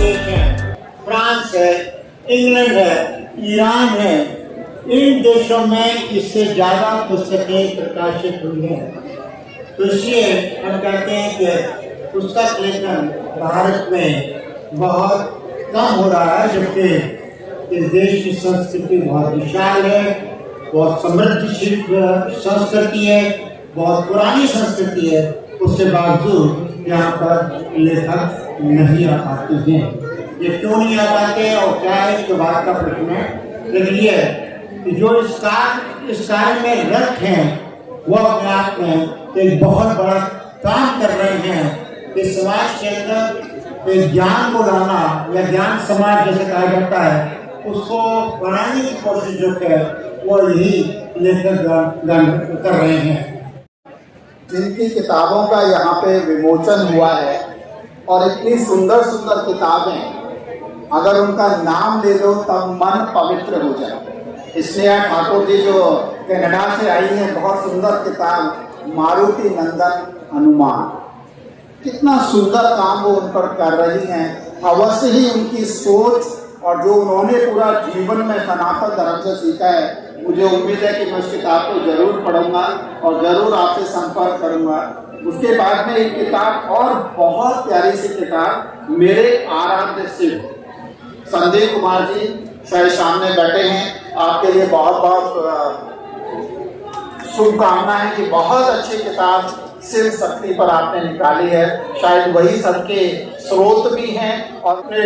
देश हैं, फ्रांस है, इंग्लैंड है, ईरान है, इन देशों में इससे ज़्यादा पुस्तकें प्रकाशित हुई हैं। तो इसलिए हम कहते हैं कि पुस्तक लेखन भारत में बहुत कम हो रहा है, जबकि इस देश की संस्कृति बहुत विशाल है, बहुत समृद्धशील संस्कृति है, बहुत पुरानी संस्कृति है। उसके बावजूद यहाँ पर लेखक नहीं आ पाते हैं। ये क्यों नहीं आ पाते और क्या है, इसके बाद का प्रश्न है। लेकिन ये कि जो इस कार्य में रत हैं वो अपने आप में एक बहुत बड़ा काम कर रहे हैं कि समाज के अंदर एक ज्ञान को लाना या ज्ञान समाज जैसे कहा जाता है, उसको बनाने की कोशिश जो है वो यही लेखक कर रहे हैं। जिनकी किताबों का यहाँ पे विमोचन हुआ है और इतनी सुंदर सुंदर किताबें, अगर उनका नाम ले लो तब मन पवित्र हो जाए। स्नेहा ठाकुर जी जो कनाडा से आई है, बहुत सुंदर किताब मारुति नंदन हनुमान, कितना सुंदर काम वो उन पर कर रही हैं। अवश्य ही उनकी सोच और जो उन्होंने पूरा जीवन में सनातन धर्म से सीखा है, मुझे उम्मीद है कि मैं उस किताब को जरूर पढ़ूंगा और जरूर आपसे संपर्क करूंगा। उसके बाद में एक किताब और बहुत प्यारी सी किताब, मेरे आराध्य शिव, संदीप कुमार जी शायद सामने बैठे हैं, आपके लिए बहुत बहुत शुभकामनाएं कि बहुत अच्छी किताब शिव शक्ति पर आपने निकाली है। शायद वही सबके स्रोत भी हैं और अपने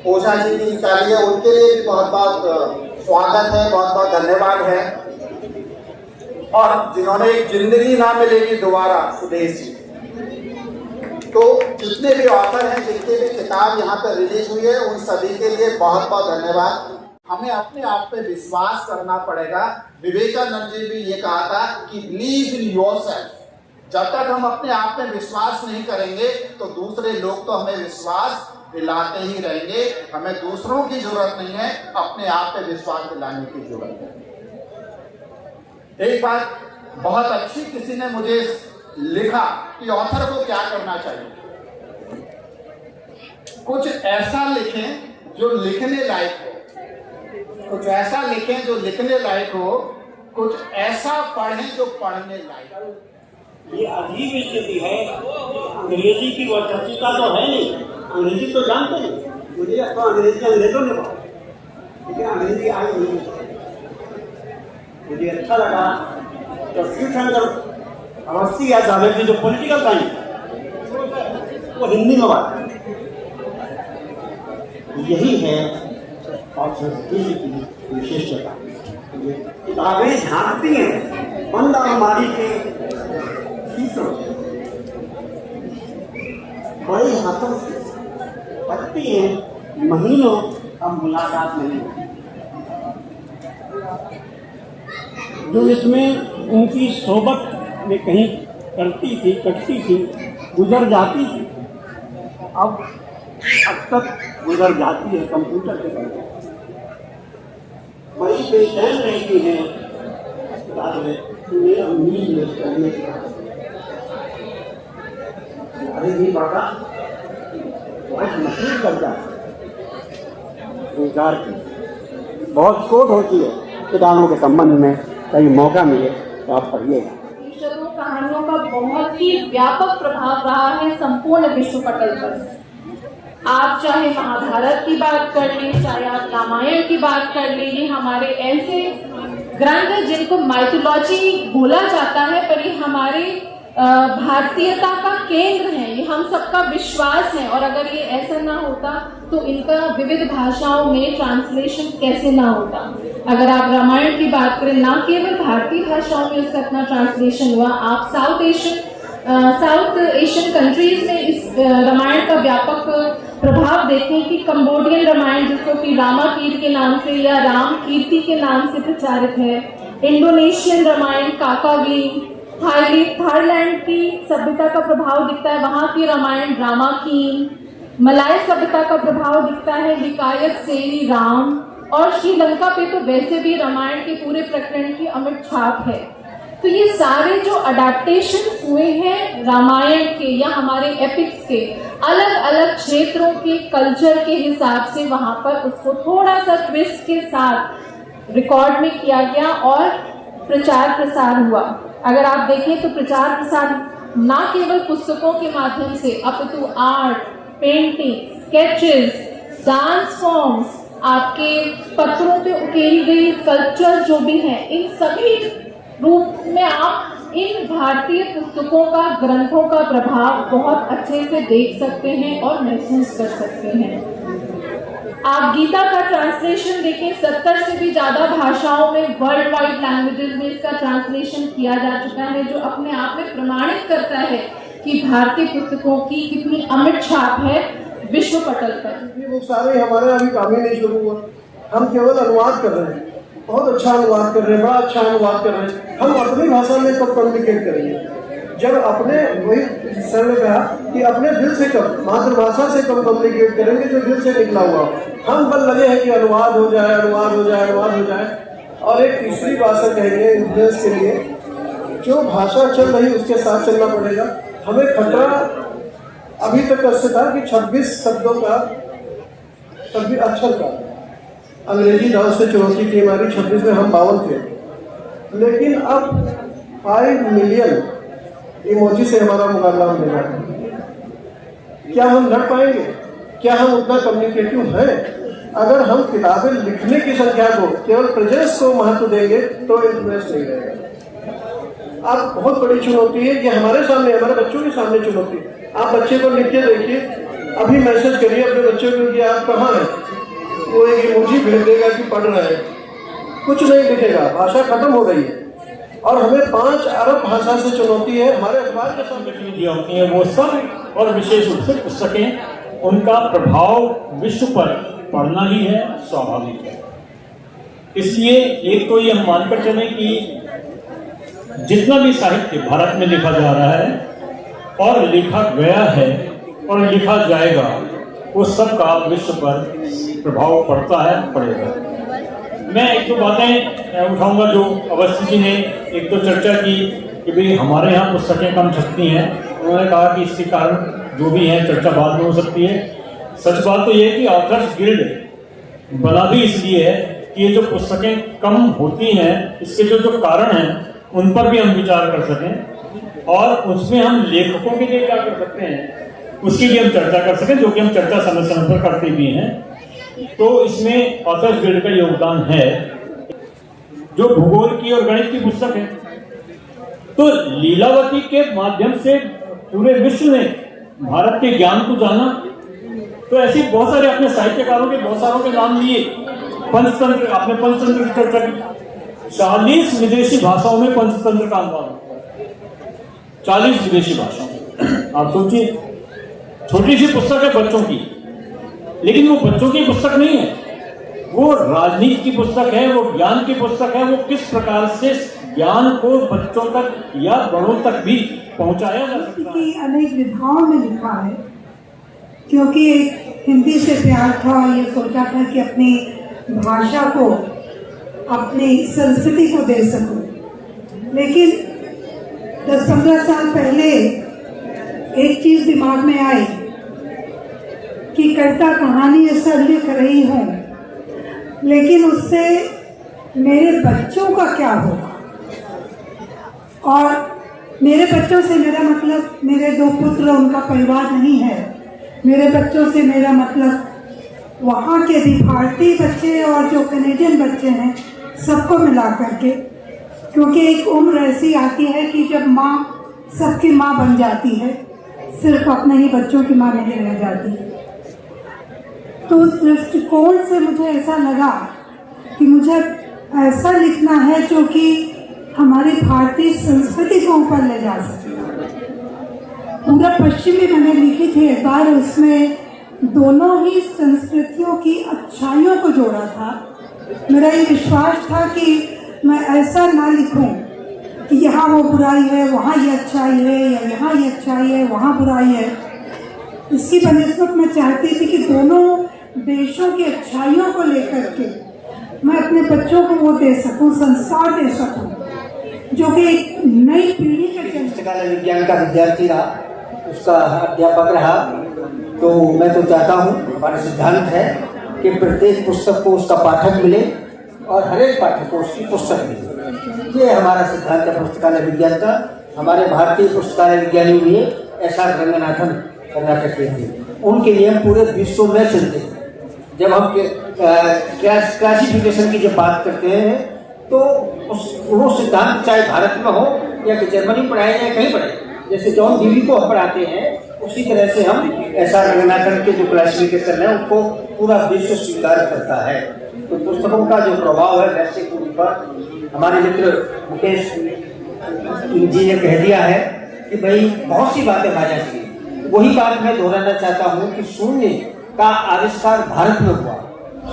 ओझा जी की निकाली है, उनके लिए भी बहुत बहुत स्वागत है, बहुत बहुत धन्यवाद है। और जिन्होंने एक जिंदगी ना मिलेगी दोबारा, सुदेश जी। तो जितने भी ऑथर हैं, जिनके भी किताब यहाँ पे रिलीज हुई है, उन सभी के लिए बहुत बहुत धन्यवाद। हमें अपने आप पे विश्वास करना पड़ेगा। विवेकानंद जी भी ये कहा था कि बिलीव इन योरसेल्फ। जब तक हम अपने आप में विश्वास नहीं करेंगे तो दूसरे लोग तो हमें विश्वास दिलाते ही रहेंगे। हमें दूसरों की जरूरत नहीं है, अपने आप पे विश्वास दिलाने की जरूरत है। एक बात बहुत अच्छी किसी ने मुझे लिखा कि ऑथर को क्या करना चाहिए। कुछ ऐसा लिखें जो लिखने लायक हो, कुछ ऐसा लिखें जो लिखने लायक हो, कुछ ऐसा पढ़ें जो पढ़ने लायक हो। ये अजीब स्थिति है। अंग्रेजी की वर्चस्वता तो है नहीं, अंग्रेजी तो जानते नहीं। मुझे तो अंग्रेजी अंग्रेजों ने पढ़ा, लेकिन अंग्रेजी आई नहीं। मुझे अच्छा लगा तो शिवशंकर अवस्थी या जावेद की जो पॉलिटिकल साइंस वो हिंदी में बात, यही है और संस्कृति की विशेषता। किताबें झांकती हैं बंद अलमारी के शीशों, बड़े हाथों से पढ़ती हैं, महीनों हम मुलाकात नहीं होती। जो इसमें उनकी सोबत में कहीं कटती थी, गुजर जाती थी, अब तक गुजर जाती है कंप्यूटर के द्वारा। बड़ी बेचैन रहती है नींद करने के बाद। अरे भी बाबा बहुत मशहूर करता है, रोजगार की बहुत खोट होती है। किताबों के संबंध में कहीं मौका मिले तो आप पढ़िएगा। कहानियों का बहुत ही व्यापक प्रभाव रहा है संपूर्ण विश्व पटल पर। आप चाहे महाभारत की बात कर लें, चाहे आप रामायण की बात कर लें, ये हमारे ऐसे ग्रंथ जिनको माइथोलॉजी बोला जाता है, पर ये हमारे भारतीयता का केंद्र है, ये हम सबका विश्वास है। और अगर ये ऐसा ना होता तो इनका विविध भाषाओं में ट्रांसलेशन कैसे ना होता। अगर आप रामायण की बात करें, ना केवल भारतीय भाषाओं में उसका इतना ट्रांसलेशन हुआ, आप साउथ एशियन कंट्रीज में इस रामायण का व्यापक प्रभाव देखें कि कंबोडियन रामायण, जिसको कि रामाकीर के नाम से या राम कीर्ति के नाम से प्रचारित है, इंडोनेशियन रामायण काकावीन, थाईलैंड की सभ्यता का प्रभाव दिखता है, वहाँ की रामायण रामाकीन, मलाय सभ्यता का प्रभाव दिखता है हिकायत सेरी राम, और श्रीलंका पे तो वैसे भी रामायण के पूरे प्रकरण की अमिट छाप है। तो ये सारे जो अडेप्टेशन हुए हैं रामायण के या हमारे एपिक्स के अलग अलग क्षेत्रों के कल्चर के हिसाब से वहां पर उसको थोड़ा सा ट्विस्ट के साथ रिकॉर्ड में किया गया और प्रचार प्रसार हुआ। अगर आप देखें तो प्रचार प्रसार ना केवल पुस्तकों के माध्यम से अपितु art, painting, sketches, dance forms, आपके पत्थरों पे उकेरी गई स्कल्पचर जो भी हैं, इन सभी रूप में आप इन भारतीय पुस्तकों का, ग्रंथों का प्रभाव बहुत अच्छे से देख सकते हैं और महसूस कर सकते हैं। आप गीता का ट्रांसलेशन देखें, 70 से भी ज्यादा भाषाओं में, वर्ल्ड वाइड लैंग्वेजेस में इसका ट्रांसलेशन किया जा चुका है, जो अपने आप में प्रमाणित करता है कि भारतीय पुस्तकों की कितनी अमिट छाप है विश्व पटल पर। ये बुक सारे हमारे अभी काम ही नहीं शुरू हुआ, हम केवल अनुवाद कर रहे हैं, बहुत अच्छा अनुवाद कर रहे हैं, बड़ा अच्छा अनुवाद कर रहे हैं। हम अपनी भाषा में कब कम्युनिकेट करेंगे जब अपने, वही सर ने कहा कि अपने दिल से कब, मातृभाषा से कब कम्युनिकेट करेंगे जो दिल से निकला हुआ। हम बस लगे हैं कि अनुवाद हो जाए, अनुवाद हो जाए, अनुवाद हो जाए। और एक तीसरी भाषा कहेंगे इन्फ्लुएंस के लिए, जो भाषा चल रही उसके साथ चलना पड़ेगा। हमें खतरा अभी तक ऐसे था कि 26 शब्दों का, 26 अक्षर का अंग्रेजी दाव से चुनौती थी हमारी, 26 में हम 52 थे, लेकिन अब 5 मिलियन इमोजी से हमारा मुकाबला होने लगा है। क्या हम लड़ पाएंगे? क्या हम उतना कम्युनिकेटिव हैं? अगर हम किताबें लिखने की संख्या को, केवल प्रेजेंस को महत्व देंगे तो इन्फ्लुएंस नहीं रहेगा। अब बहुत बड़ी चुनौती है, ये हमारे सामने, हमारे बच्चों के सामने चुनौती है। आप बच्चे को लिख के देखिए, अभी मैसेज करिए अपने बच्चे को कि आप कहाँ हैं, वो एक इमोजी भेज देगा कि पढ़ रहे हैं, कुछ नहीं लिखेगा। भाषा खत्म हो गई है और हमें 5 अरब भाषा से चुनौती है। हमारे अखबार के सामने गतिविधियां होती हैं वो सब, और विशेष रूप से पुस्तकें, उनका प्रभाव विश्व पर पड़ना ही है, स्वाभाविक है। इसलिए एक तो ये हम मानकर चलें कि जितना भी साहित्य भारत में लिखा जा रहा है और लिखा गया है और लिखा जाएगा, वो सब का विश्व पर प्रभाव पड़ता है, पड़ेगा। मैं एक दो बातें उठाऊंगा जो अवस्थी जी ने एक तो चर्चा की कि भाई हमारे यहाँ पुस्तकें कम छपती हैं। उन्होंने कहा कि इसके कारण जो भी है चर्चा बाद में हो सकती है। सच बात तो ये है कि ऑथर्स गिल्ड बना भी इसलिए है कि ये जो पुस्तकें कम होती हैं, इसके जो कारण हैं उन पर भी हम विचार कर सकें और उसमें हम लेखकों के लिए क्या कर सकते हैं उसकी भी हम चर्चा कर सकें, जो कि हम चर्चा समय समय पर करते भी हैं। तो इसमें ऑथर्स गिल्ड का योगदान है। जो भूगोल की और गणित की पुस्तक है, तो लीलावती के माध्यम से पूरे विश्व ने भारत के ज्ञान को जाना। तो ऐसे बहुत सारे अपने साहित्यकारों के बहुत सारों के नाम लिए। पंचतंत्र, आपने पंचतंत्र की चर्चा की, 40 विदेशी भाषाओं में पंचतंत्र का अनुवाद होता है, 40 विदेशी भाषाओं में। आप सोचिए, छोटी सी पुस्तक है बच्चों की, लेकिन वो बच्चों की पुस्तक नहीं है, वो राजनीति की पुस्तक है, वो ज्ञान की पुस्तक है। वो किस प्रकार से ज्ञान को बच्चों तक या बड़ों तक भी पहुंचाया जा सकता है। की अनेक विधाओं में लिखा है, क्योंकि एक हिंदी से प्यार था, ये सोचा था कि अपनी भाषा को, अपनी संस्कृति को दे सकूं। लेकिन 10-15 साल पहले एक चीज दिमाग में आई कि कविता कहानी ऐसा लिख रही हूँ, लेकिन उससे मेरे बच्चों का क्या होगा। और मेरे बच्चों से मेरा मतलब मेरे 2 पुत्र, उनका परिवार नहीं है। मेरे बच्चों से मेरा मतलब वहाँ के भी भारतीय बच्चे और जो कनेडियन बच्चे हैं, सबको मिला करके। क्योंकि एक उम्र ऐसी आती है कि जब माँ सबकी माँ बन जाती है, सिर्फ अपने ही बच्चों की माँ नहीं रह जाती। तो उस दृष्टिकोण से मुझे ऐसा लगा कि मुझे ऐसा लिखना है जो कि हमारी भारतीय संस्कृति को ऊपर ले जा सके। पूरा पश्चिमी मैंने लिखी थी एक बार, उसमें दोनों ही संस्कृतियों की अच्छाइयों को जोड़ा था। मेरा ये विश्वास था कि मैं ऐसा ना लिखूं कि यहाँ वो बुराई है, वहाँ ये अच्छाई है, या यहाँ ये अच्छाई है, वहाँ बुराई है। इसकी बनिस्बत मैं चाहती थी कि दोनों देशों की अच्छाइयों को लेकर के मैं अपने बच्चों को वो दे सकूं, संस्कार दे सकूं, जो कि एक नई पीढ़ी का जन्म। पुस्तकालय विज्ञान का विद्यार्थी रहा, उसका अध्यापक रहा, तो मैं तो चाहता हूँ, हमारा सिद्धांत है कि प्रत्येक पुस्तक को उसका पाठक मिले और हर एक पाठक को उसकी पुस्तक मिले। ये हमारा सिद्धांत है पुस्तकालय विज्ञान का। हमारे भारतीय पुस्तकालय विज्ञानी हुए एस.आर. रंगनाथन कर्नाटक के थे, उनके नियम पूरे विश्व में चलते हैं। जब हम क्लासिफिकेशन की जब बात करते हैं तो वो सिद्धांत चाहे भारत में हो या कि जर्मनी पढ़ाए या कहीं पढ़ाए, जैसे जॉन डीवी को हम पढ़ाते हैं उसी तरह से हम एस.आर. रंगनाथन के जो क्लासिफिकेशन है उनको पूरा विश्व स्वीकार करता है। तो पुस्तकों का जो प्रभाव है वैसे के ऊपर हमारे मित्र मुकेश जी ने कह दिया है कि भाई बहुत सी बातें आ जाती है। वही बात मैं दोहराना चाहता हूँ कि शून्य का आविष्कार भारत में हुआ।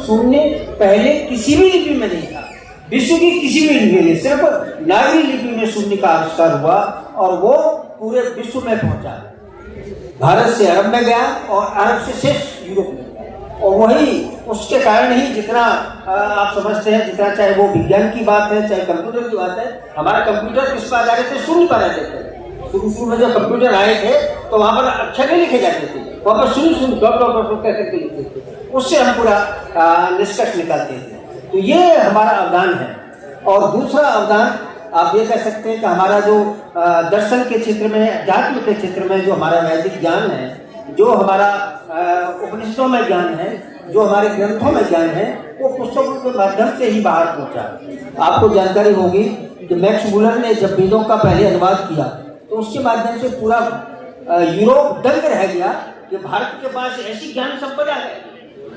शून्य पहले किसी भी लिपि में नहीं था, विश्व की किसी भी लिपि में, सिर्फ नागरी लिपि में शून्य का आविष्कार हुआ और वो पूरे विश्व में पहुंचा। भारत से अरब में गया और अरब से शेष यूरोप में गया, और वही उसके कारण ही जितना आप समझते हैं, जितना चाहे वो विज्ञान की बात है चाहे कंप्यूटर की बात है, हमारा कंप्यूटर किस पर आधारित थे? शून्य पर आधारित थे। शुरू में जब कंप्यूटर आए थे तो वहां पर अक्षर नहीं लिखे जाते थे, वहां पर शून्य शून्य डॉट डॉट डॉट करके लिखते थे, उससे हम पूरा निष्कर्ष निकालते थे। तो ये हमारा अवदान है। और दूसरा अवदान आप ये कह सकते हैं कि हमारा जो दर्शन के क्षेत्र में, अध्यात्म के क्षेत्र में जो हमारा वैदिक ज्ञान है, जो हमारा उपनिषदों में ज्ञान है, जो हमारे ग्रंथों में ज्ञान है, वो पुस्तकों के माध्यम से ही बाहर पहुंचा। आपको जानकारी होगी कि मैक्स मूलर ने जब वेदों का पहले अनुवाद किया तो उसके माध्यम से पूरा यूरोप दंग रह गया कि भारत के पास ऐसी ज्ञान संपदा है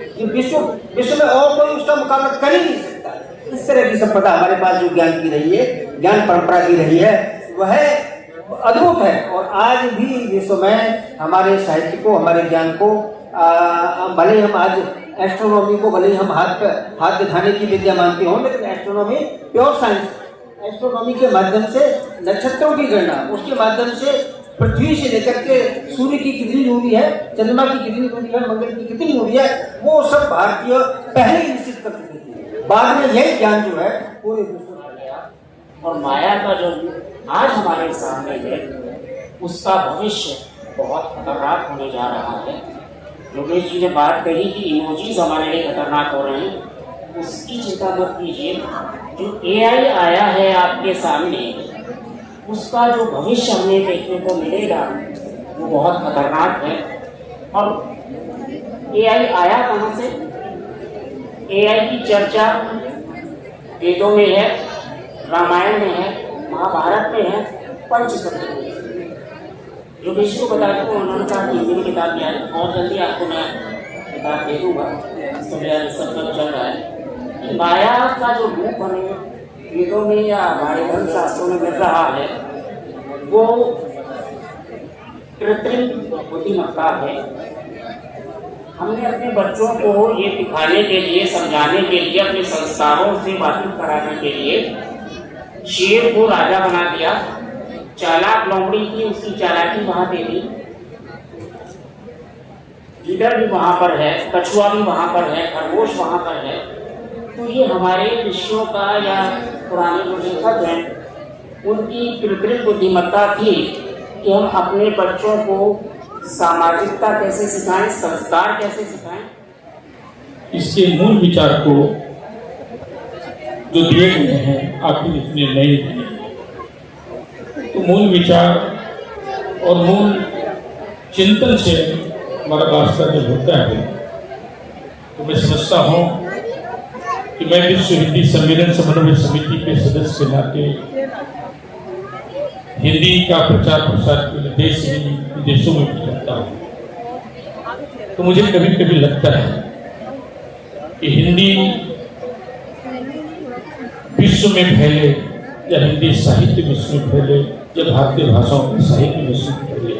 कि विश्व में और कोई उसका मुकाबला कर ही नहीं सकता। इस तरह की संपदा हमारे पास जो ज्ञान की रही है, ज्ञान परंपरा की रही है, वह अद्भुत है। और आज भी विश्व में हमारे साहित्य को, हमारे ज्ञान को, भले हम आज एस्ट्रोनॉमी को भले हम हाथ दिखाने की विद्या मानते हो, लेकिन एस्ट्रोनॉमी प्योर साइंस, एस्ट्रोनॉमी के माध्यम से नक्षत्रों की गणना, उसके माध्यम से पृथ्वी से लेकर के सूर्य की कितनी दूरी है, चंद्रमा की कितनी दूरी है, मंगल की कितनी दूरी है, वो सब भारतीय पहले ही निश्चित कर चुके थे। बाद में यही ज्ञान जो है पूरे विश्व में गया। और माया का जो आज हमारे सामने है उसका भविष्य बहुत खतरनाक होने जा रहा है। योगेश जी ने बात कही कि इमोजीज हमारे लिए खतरनाक हो रहे हैं, उसकी चिंता मत कीजिए। जो AI आया है आपके सामने, उसका जो भविष्य हमें देखने को मिलेगा वो बहुत खतरनाक है। और AI आया कहाँ से? AI की चर्चा वेदों में है, रामायण में है, महाभारत में है, पंचतंत्र में है। योगेश को बता दूँ, उन्होंने कहा कि हिंदी में किताब लिया है, और जल्दी आपको मैं किताब दे दूँगा, इसका मेरा रिसर्च चल रहा है। माया का जो रूप हमें वेदों में या हमारे धर्म शास्त्रों में मिल रहा है वो कृत्रिम बुद्धिमत्ता है। हमने अपने बच्चों को ये दिखाने के लिए, समझाने के लिए, अपने संस्कारों से वाकिफ कराने के लिए शेर को राजा बना दिया, चालाक लोमड़ी की उसकी चालाकी वहां दे दी, गीदड़ भी वहां पर है, कछुआ भी वहां पर है, खरगोश वहां पर है। तो ये हमारे ऋषियों का या पुराने जो लेखक हैं उनकी कृत्रिम बुद्धिमत्ता थी कि हम अपने बच्चों को सामाजिकता कैसे सिखाएं, संस्कार कैसे सिखाएं। इसके मूल विचार को जो दिए गए हैं आखिर इसने नहीं दिए, तो मूल विचार और मूल चिंतन से हमारा वास्ता जब होता है तो मैं समझता हूँ कि मैं विश्व हिंदी सम्मेलन समन्वय समिति के सदस्य के नाते हिंदी का प्रचार प्रसार के लिए देश ही विदेशों में भी करता हूँ। तो मुझे कभी कभी लगता है कि हिंदी विश्व में फैले या हिंदी साहित्य विश्व में फैले या भारतीय भाषाओं के साहित्य विश्व में फैले,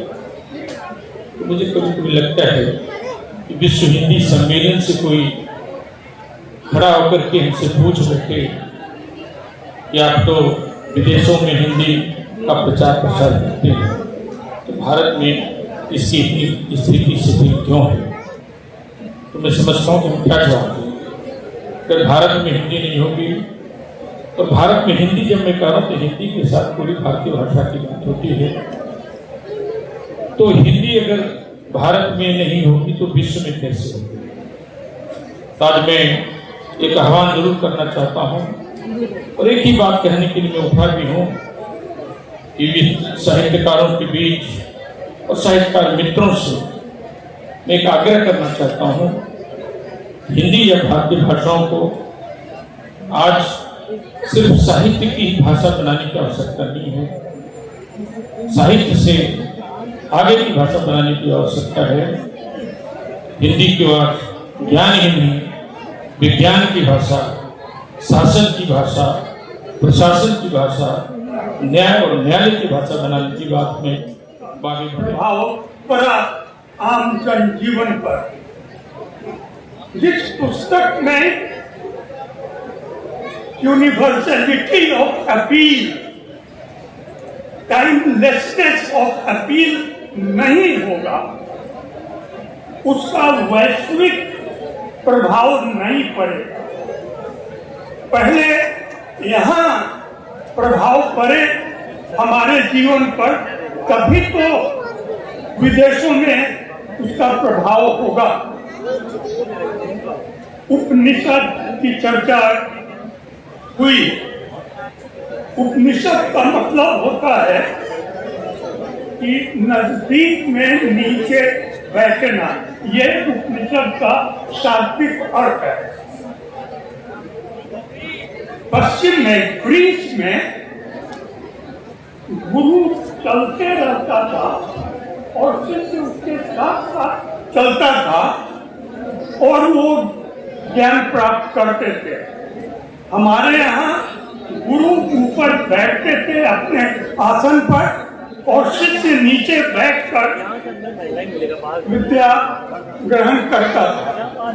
तो मुझे कभी कभी लगता है कि विश्व हिंदी सम्मेलन से कोई खड़ा होकर के हमसे पूछ बैठे कि आप तो विदेशों में हिंदी का प्रचार प्रसार करते हैं, तो भारत में इसकी इतनी स्थिति शिथिल क्यों है? तो मैं समझता हूँ कि हम क्या जवाब दें। अगर भारत में हिंदी नहीं होगी और भारत में हिंदी जब मैं कह रहा हूं तो हिंदी के साथ पूरी भारतीय भाषा की बात होती है। तो हिंदी अगर भारत में नहीं होगी तो विश्व में कैसे होगी? आज मैं एक आह्वान जरूर करना चाहता हूं और एक ही बात कहने के लिए मैं उठा भी हूं कि साहित्यकारों के बीच और साहित्यकार मित्रों से मैं एक आग्रह करना चाहता हूं, हिंदी या भारतीय भाषाओं को आज सिर्फ साहित्य की भाषा बनाने की आवश्यकता नहीं है, साहित्य से आगे की भाषा बनाने की आवश्यकता है। हिंदी केवल ज्ञान ही नहीं, विज्ञान की भाषा, शासन की भाषा, प्रशासन की भाषा, न्याय और न्यायालय की भाषा बनाने की बात में आगे बढ़े। भाव परा आम जनजीवन पर जिस पुस्तक में universality of appeal, timelessness of appeal नहीं होगा, उसका वैश्विक प्रभाव नहीं पड़ेगा। पहले यहाँ प्रभाव पड़े हमारे जीवन पर, तभी तो विदेशों में उसका प्रभाव होगा। उपनिषद की चर्चा हुई। उपनिषद का मतलब होता है कि नजदीक में नीचे बैठना, ये उपनिषद का शाब्दिक अर्थ है। पश्चिम में ग्रीस में गुरु चलते रहता था और शिष्य उसके साथ साथ चलता था और वो ज्ञान प्राप्त करते थे। हमारे यहाँ गुरु ऊपर बैठते थे अपने आसन पर और शिष्य नीचे बैठकर विद्या ग्रहण करता था।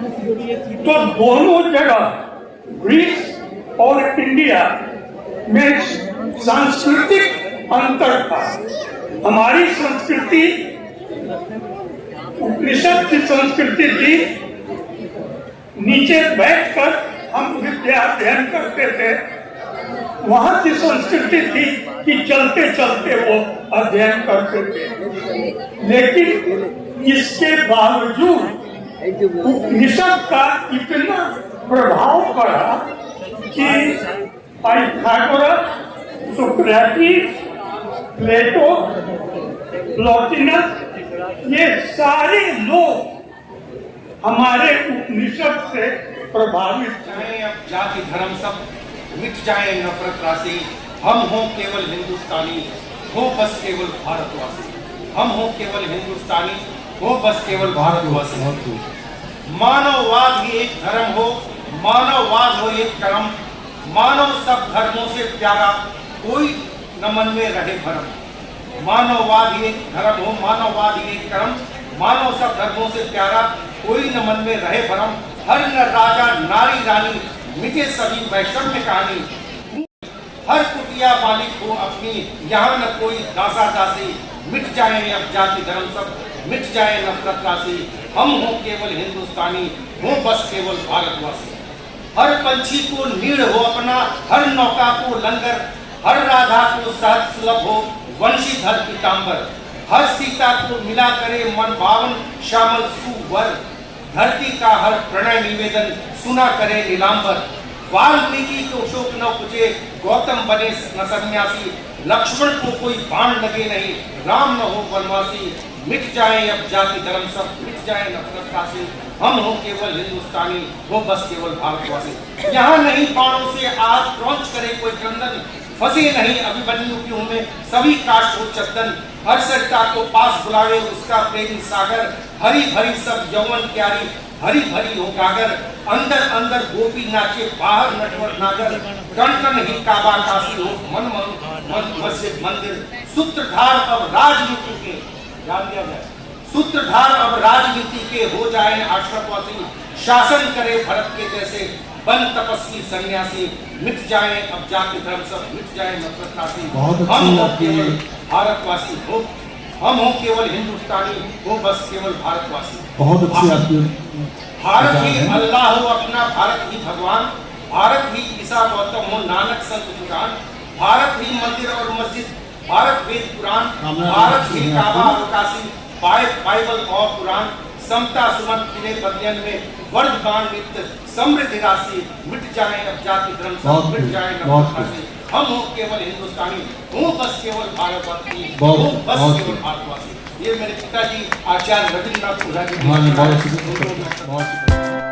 तो दोनों जगह ग्रीस और इंडिया में सांस्कृतिक अंतर था। हमारी संस्कृति उपनिषद की संस्कृति थी, नीचे बैठकर हम विद्या अध्ययन करते थे। वहां की संस्कृति थी कि चलते चलते वो अध्ययन करते थे। लेकिन इसके बावजूद उपनिषद का इतना प्रभाव पड़ा कि पाइथागोरस, सोक्रेटिस, प्लेटो, प्लॉटिनस, ये सारे लोग हमारे उपनिषद से प्रभावित चाहे अब जाति धर्म सब मिट जाए नफरत राशि, हम हो केवल हिंदुस्तानी, हो बस केवल भारतवासी। हम हो केवल हिंदुस्तानी, हो बस केवल भारतवासी। मानववाद ही एक धर्म हो, मानववाद हो एक कर्म, मानव सब धर्मों से प्यारा, कोई न मन में रहे भरम। मानववाद ही एक धर्म हो, मानववाद ही एक कर्म, मानव सब धर्मों से प्यारा, कोई न मन में रहे भरम। हर न राजा नारी रानी, मिटे सभी वैषम्य कहानी। हर कुटिया मालिक हो अपनी, यहाँ न कोई दासा दासी। मिट जाए अब जाति धर्म सब, मिट जाए नफरत राशि। हम हो केवल हिंदुस्तानी, हो बस केवल भारतवासी। हर पंछी को नीड़ हो अपना, हर नौका को लंगर, हर राधा को सहज सुलभ हो वंशीधर पीताम्बर। हर सीता को मिला करे मन भावन श्यामल सुवर। धरती का हर प्रणय निवेदन सुना करे नीलांबर। वाल्मीकि को शोक न पुछे, गौतम बने न सन्यासी। लक्ष्मण को कोई बाण लगे नहीं, राम न हो वनवासी। मिट जाए अब जाति धर्म सब, मिट जाए नफरत राशि। हम हो केवल हिंदुस्तानी, हो बस केवल भारतवासी। यहाँ नहीं बाणों से आज क्रौंच करे कोई क्रंदन, फंसे नहीं अभिमन्यु की में सभी काश हो चंदन। हर सरिता को पास बुलावे उसका प्रेमी सागर। हरी भरी सब यौवन प्यारी, हरी भरी हो गागर। अंदर अंदर गोपी नाचे, बाहर नटवर नागर। कण कण ही काबा काशी हो, मन मन मस्जिद मंदिर। सूत्रधार अब राजनीति के, जान दिया गया, सूत्रधार अब राजनीति के हो जाए आश्रमवासी। शासन करे भरत के जैसे, बन तपस्वी सन्यासी। मिट जाए अब जाति धर्म सब, मिट जाए नफरत राशि। हम हो केवल भारतवासी, हो हम हो केवल हिंदुस्तानी, हो बस केवल भारतवासी। बहुत अच्छी आपकी भारत ही अल्लाह हो अपना, भारत ही भगवान, भारत ही ईसा गौतम हो नानक संत पुराण, भारत ही मंदिर और मस्जिद, भारत वेद पुराण, भारत ही काबा और काशी, बाइबल और कुरान, समता सुमन किले बदलियन में वर्धमान नित्य समृद्धि राशि, मिट जाए अब जाति धर्म सब, मिट जाए नवभाषी, हम हो केवल हिंदुस्तानी, हूँ बस केवल भारतवासी, हूँ बस केवल भारतवासी। ये मेरे पिताजी आचार्य रविन्द्रनाथ टैगोर जी